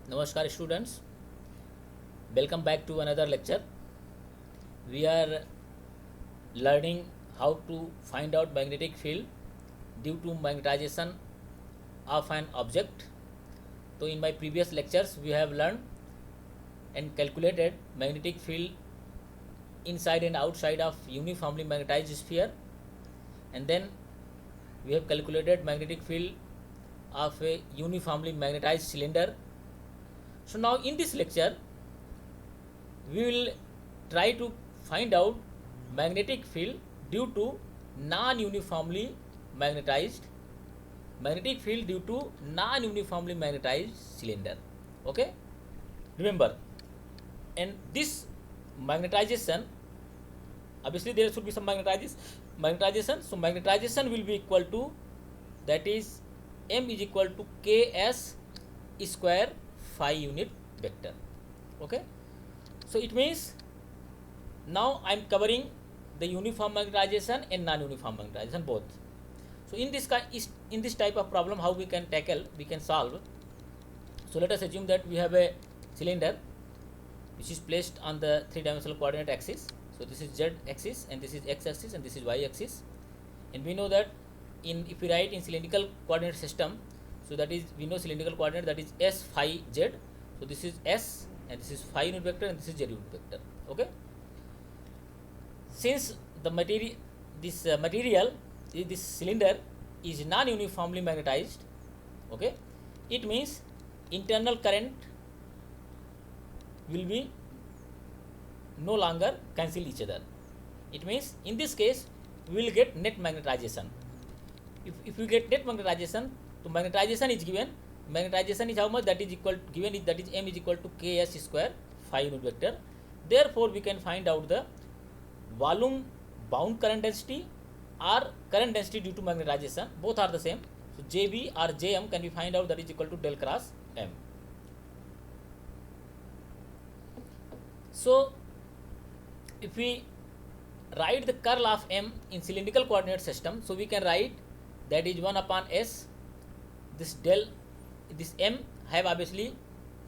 Namaskar students, welcome back to another lecture. We are learning how to find out magnetic field due to magnetization of an object. So in my previous lectures we have learned and calculated magnetic field inside and outside of uniformly magnetized sphere, and then we have calculated magnetic field of a uniformly magnetized cylinder. So now in this lecture we will try to find out magnetic field due to non-uniformly magnetized cylinder. Okay, remember, and this magnetization, obviously there should be some magnetization. So magnetization will be equal to, that is, m is equal to ks square phi unit vector. Okay, so it means now I am covering the uniform magnetization and non-uniform magnetization both. So in this type of problem, how we can solve. So let us assume that we have a cylinder which is placed on the three-dimensional coordinate axis. So this is z axis, and this is x axis, and this is y axis. And we know that if we write in cylindrical coordinate system, so that is, we know cylindrical coordinate, that is s phi z. So this is s, and this is phi unit vector, and this is z unit vector. Okay, since the material, this cylinder is non-uniformly magnetized, okay, it means internal current will be no longer cancel each other. It means in this case we will get net magnetization. If we get net magnetization, so magnetization is given. Magnetization is how much? That is equal to, given is, that is m is equal to ks square phi unit vector. Therefore we can find out the volume bound current density or current density due to magnetization. Both are the same. So jb or jm can be find out, that is equal to del cross m. So if we write the curl of m in cylindrical coordinate system, so we can write that is 1 upon s. This m have obviously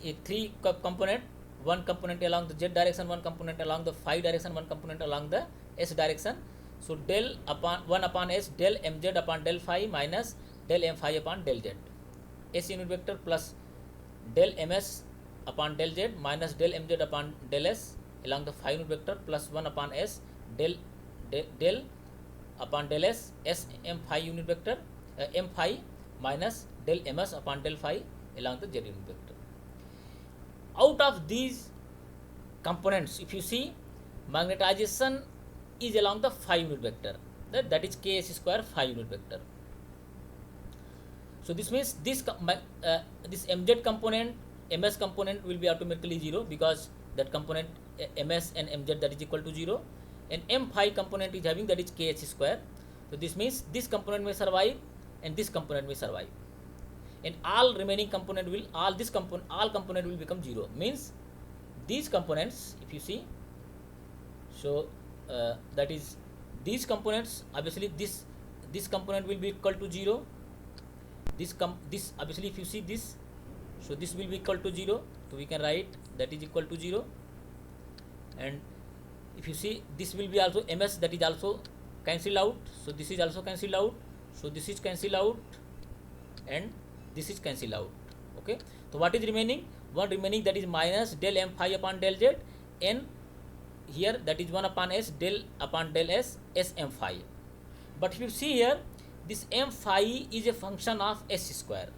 a three component, one component along the z direction, one component along the phi direction, one component along the s direction. So del upon 1 upon s del mz upon del phi minus del m phi upon del z, s unit vector, plus del ms upon del z minus del mz upon del s along the phi unit vector, plus 1 upon s del upon del s m phi unit vector, m phi minus del ms upon del phi along the z unit vector. Out of these components, if you see, magnetization is along the phi unit vector, that is ks square phi unit vector. So this means this mz component, ms component will be automatically 0, because that component ms and mz, that is equal to 0, and m phi component is having, that is ks square. So this means this component may survive and this component may survive, and all remaining component will, all component will become 0. Means these components, if you see, so that is these components, obviously this component will be equal to 0. This obviously, if you see this, so this will be equal to 0. So we can write that is equal to 0. And if you see, this will be also ms, that is also cancel out. So this is also cancel out. So this is cancel out, and this is cancel out. Okay, so what is remaining? One remaining, that is minus del m phi upon del z, and here that is 1 upon s del upon del s m phi. But if you see here, this m phi is a function of s square,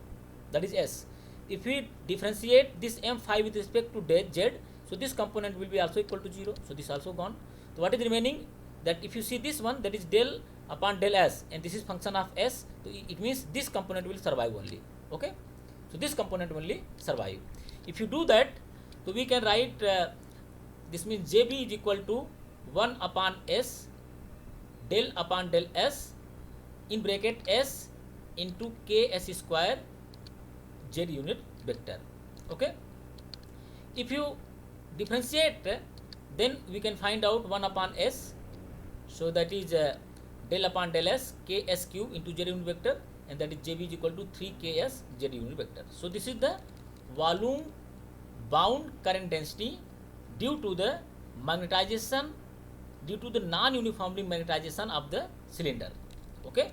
that is s. If we differentiate this m phi with respect to z, so this component will be also equal to 0. So this also gone. So what is remaining? That if you see this one, that is del upon del s, and this is function of s, so it means this component will survive only. Okay, so this component only survive. If you do that, so we can write this means jb is equal to 1 upon s del upon del s in bracket s into ks square z unit vector. Okay, if you differentiate, then we can find out 1 upon s. So that is del upon del s ks cube into z unit vector, and that is jb is equal to 3 ks z unit vector. So this is the volume bound current density due to the magnetization, due to the non-uniformly magnetization of the cylinder. Okay.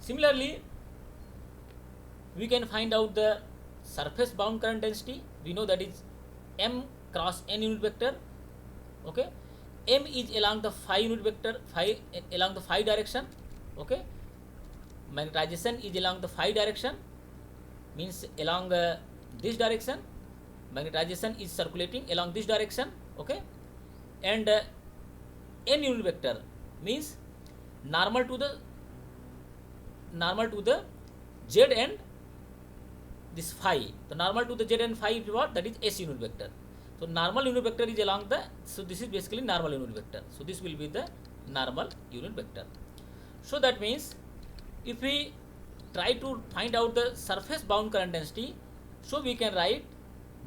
Similarly, we can find out the surface bound current density. We know that is m cross n unit vector. Okay, m is along the phi unit vector, phi along the phi direction. Okay, magnetization is along the phi direction, means along this direction. Magnetization is circulating along this direction. Okay, and n unit vector means normal to the z and this phi. So normal to the z and phi is what? That is s unit vector. So normal unit vector is along the, so this is basically normal unit vector. So this will be the normal unit vector. So that means if we try to find out the surface bound current density, so we can write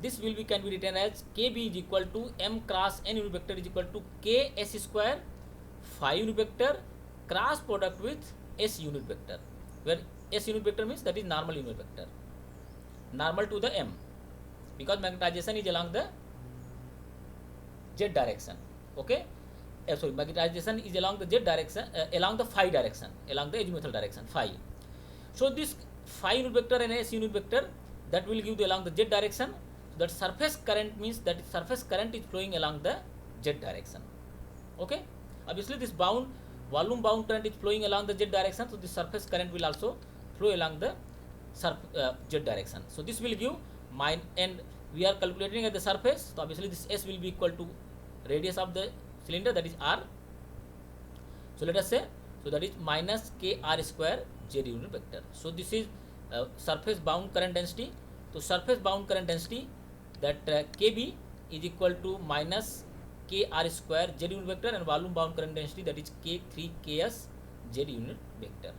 this can be written as kb is equal to m cross n unit vector is equal to k s square phi unit vector cross product with s unit vector, where s unit vector means that is normal unit vector, normal to the m, because magnetization is along the z direction. Okay, sorry, magnetization is along the z direction, along the phi direction, along the azimuthal direction, phi. So this phi unit vector and s unit vector, that will give the along the z direction. That surface current means that surface current is flowing along the z direction. Okay, obviously this volume bound current is flowing along the z direction, so the surface current will also flow along the z direction. So this will give and we are calculating at the surface, so obviously this s will be equal to radius of the cylinder, that is r. So let us say, so that is minus k r square z unit vector. So this is surface bound current density. So surface bound current density, that kb is equal to minus k r square z unit vector, and volume bound current density, that is k3 ks z unit vector.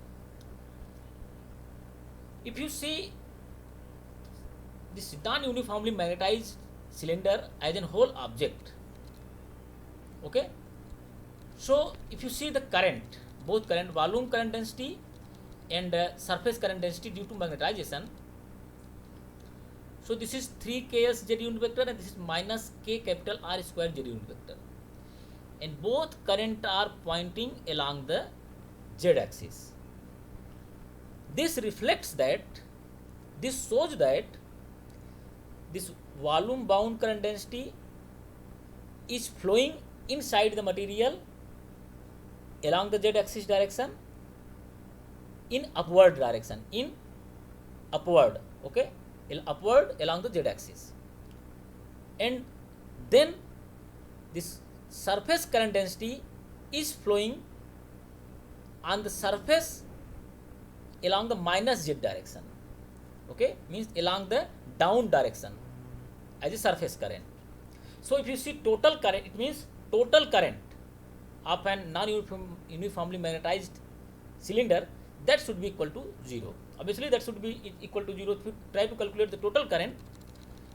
If you see this non-uniformly magnetized cylinder as a whole object, okay, so if you see the current, both current, volume current density and surface current density due to magnetization, so this is 3 ks z unit vector and this is minus k capital R square z unit vector, and both current are pointing along the z axis. This reflects that, this shows that this volume bound current density is flowing inside the material along the z axis direction in upward direction, okay, upward along the z axis, and then this surface current density is flowing on the surface along the minus z direction. Okay, means along the down direction as a surface current. So if you see total current, it means total current of an non-uniformly magnetized cylinder, that should be equal to 0. Obviously that should be equal to 0. If you try to calculate the total current,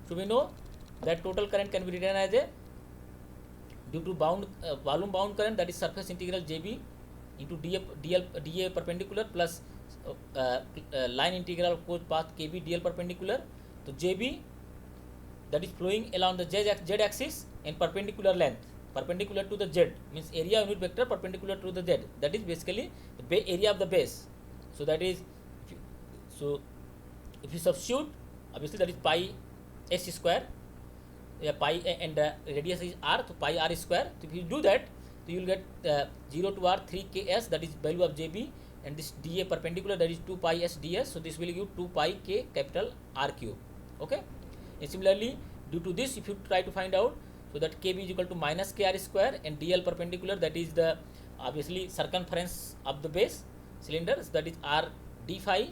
so we know that total current can be written as a, due to volume bound current, that is surface integral jb into dA perpendicular plus line integral of course path kb dl perpendicular. So jb, that is flowing along the z axis and perpendicular length, perpendicular to the z, means area unit vector perpendicular to the z, that is basically the area of the base. So that is, so if you substitute, obviously that is pi s square, pi and radius is r, so pi r square. So if you do that, so you will get 0 to r 3 ks, that is value of jb, and this dA perpendicular, that is 2 pi s ds. So this will give 2 pi k capital R cube. Okay, and similarly due to this, if you try to find out, so that kb is equal to minus k r square, and dl perpendicular, that is the obviously circumference of the base cylinder, so that is r d phi,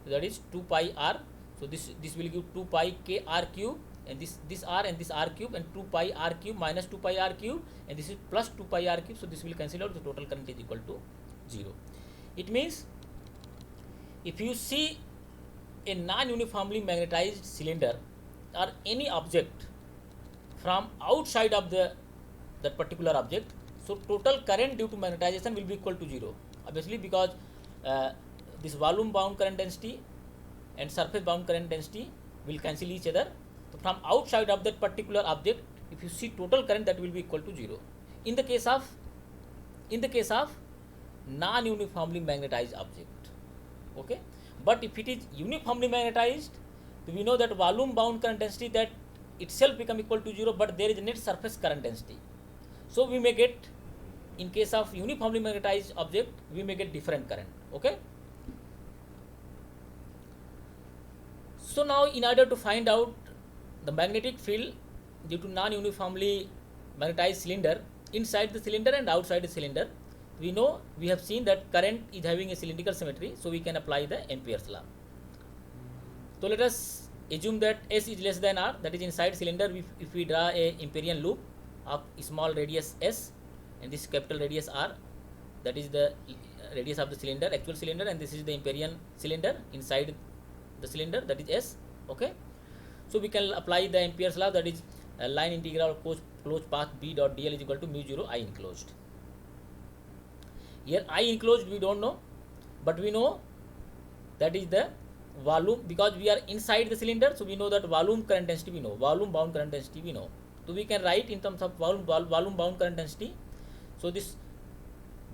so that is 2 pi r. So this will give 2 pi k r cube, and this r and this r cube, and 2 pi r cube minus 2 pi r cube, and this is plus 2 pi r cube. So this will cancel out, the total current is equal to 0. It means if you see a non-uniformly magnetized cylinder or any object from outside of that particular object, so total current due to magnetization will be equal to 0. Obviously because this volume bound current density and surface bound current density will cancel each other, So from outside of that particular object, if you see total current, that will be equal to 0 in the case of non-uniformly magnetized object. Okay, but if it is uniformly magnetized, so we know that volume bound current density that itself become equal to 0, but there is net surface current density. So we may get, in case of uniformly magnetized object, we may get different current. Okay, so now in order to find out the magnetic field due to non-uniformly magnetized cylinder, inside the cylinder and outside the cylinder, we know, we have seen that current is having a cylindrical symmetry, so we can apply the Ampere's law. So let us assume that S is less than R, that is inside cylinder. If we draw a Amperian loop of small radius S and this capital radius R, that is the radius of the cylinder, actual cylinder, and this is the Amperian cylinder inside the cylinder, that is S. Okay, so we can apply the Ampere's law, that is line integral of closed path B dot dl is equal to mu 0 I enclosed. Here I enclosed we don't know, but we know that is the volume, because we are inside the cylinder, so we know that volume current density we know, volume bound current density we know. So we can write in terms of volume bound current density. So this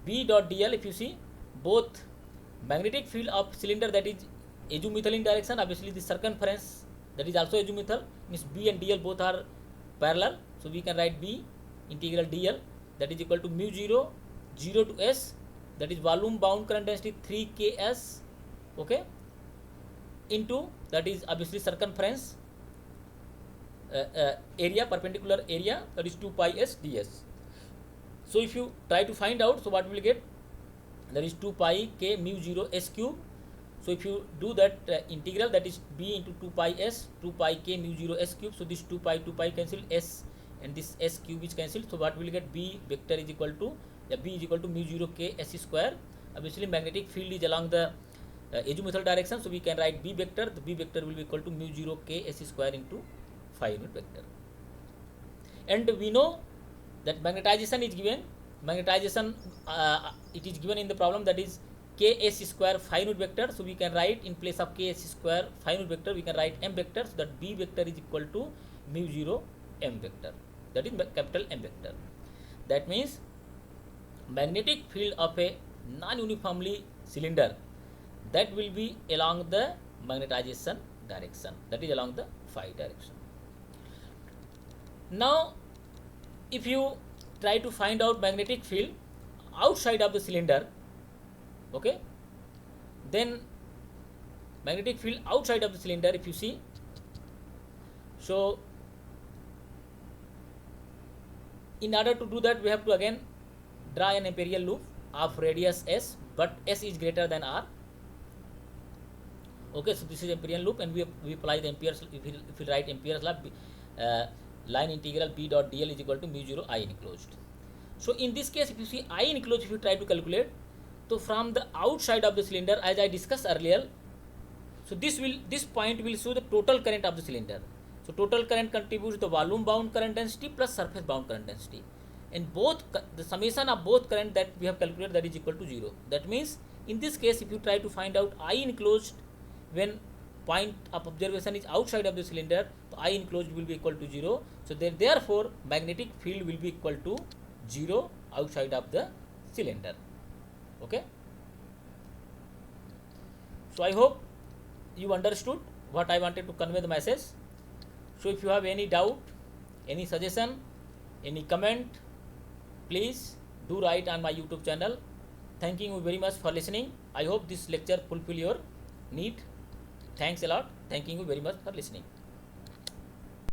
B dot dl, if you see, both magnetic field of cylinder, that is azimuthal in direction, obviously the circumference that is also azimuthal, means B and dl both are parallel, so we can write B integral dl, that is equal to mu 0 to S, that is volume bound current density 3 ks, okay, into, that is obviously circumference area, perpendicular area, that is 2 pi s ds. So if you try to find out, so what we will get, that is 2 pi k mu 0 s cube. So if you do that integral, that is B into 2 pi s, 2 pi k mu 0 s cube, so this 2 pi cancel, s and this s cube is cancelled, so what we will get, B vector is equal to, B is equal to mu 0 k s square. Obviously magnetic field is along the azimuthal direction, so we can write B vector, the B vector will be equal to mu 0 k s square into phi unit vector. And we know that magnetization is given, it is given in the problem, that is ks square phi unit vector. So we can write, in place of ks square phi unit vector, we can write m vector, so that B vector is equal to mu 0 m vector, that is capital M vector. That means magnetic field of a non-uniformly cylinder, that will be along the magnetization direction, that is along the phi direction. Now if you try to find out magnetic field outside of the cylinder, okay, then magnetic field outside of the cylinder, if you see, so in order to do that, we have to again draw an Amperian loop of radius s, but s is greater than r. Okay, so this is Amperian loop, and we apply the Ampere's, if we write Ampere's law, line integral B dot dl is equal to mu 0 I enclosed. So in this case, if you see I enclosed, if you try to calculate, so from the outside of the cylinder, as I discussed earlier, so this point will show the total current of the cylinder. So total current contributes the volume bound current density plus surface bound current density, and both the summation of both current that we have calculated, that is equal to 0. That means in this case, if you try to find out I enclosed when point of observation is outside of the cylinder, so I enclosed will be equal to 0. So therefore magnetic field will be equal to 0 outside of the cylinder. Okay, so I hope you understood what I wanted to convey the message. So if you have any doubt, any suggestion, any comment, please do write on my YouTube channel. Thanking you very much for listening. I hope this lecture fulfill your need. Thanks a lot. Thanking you very much for listening.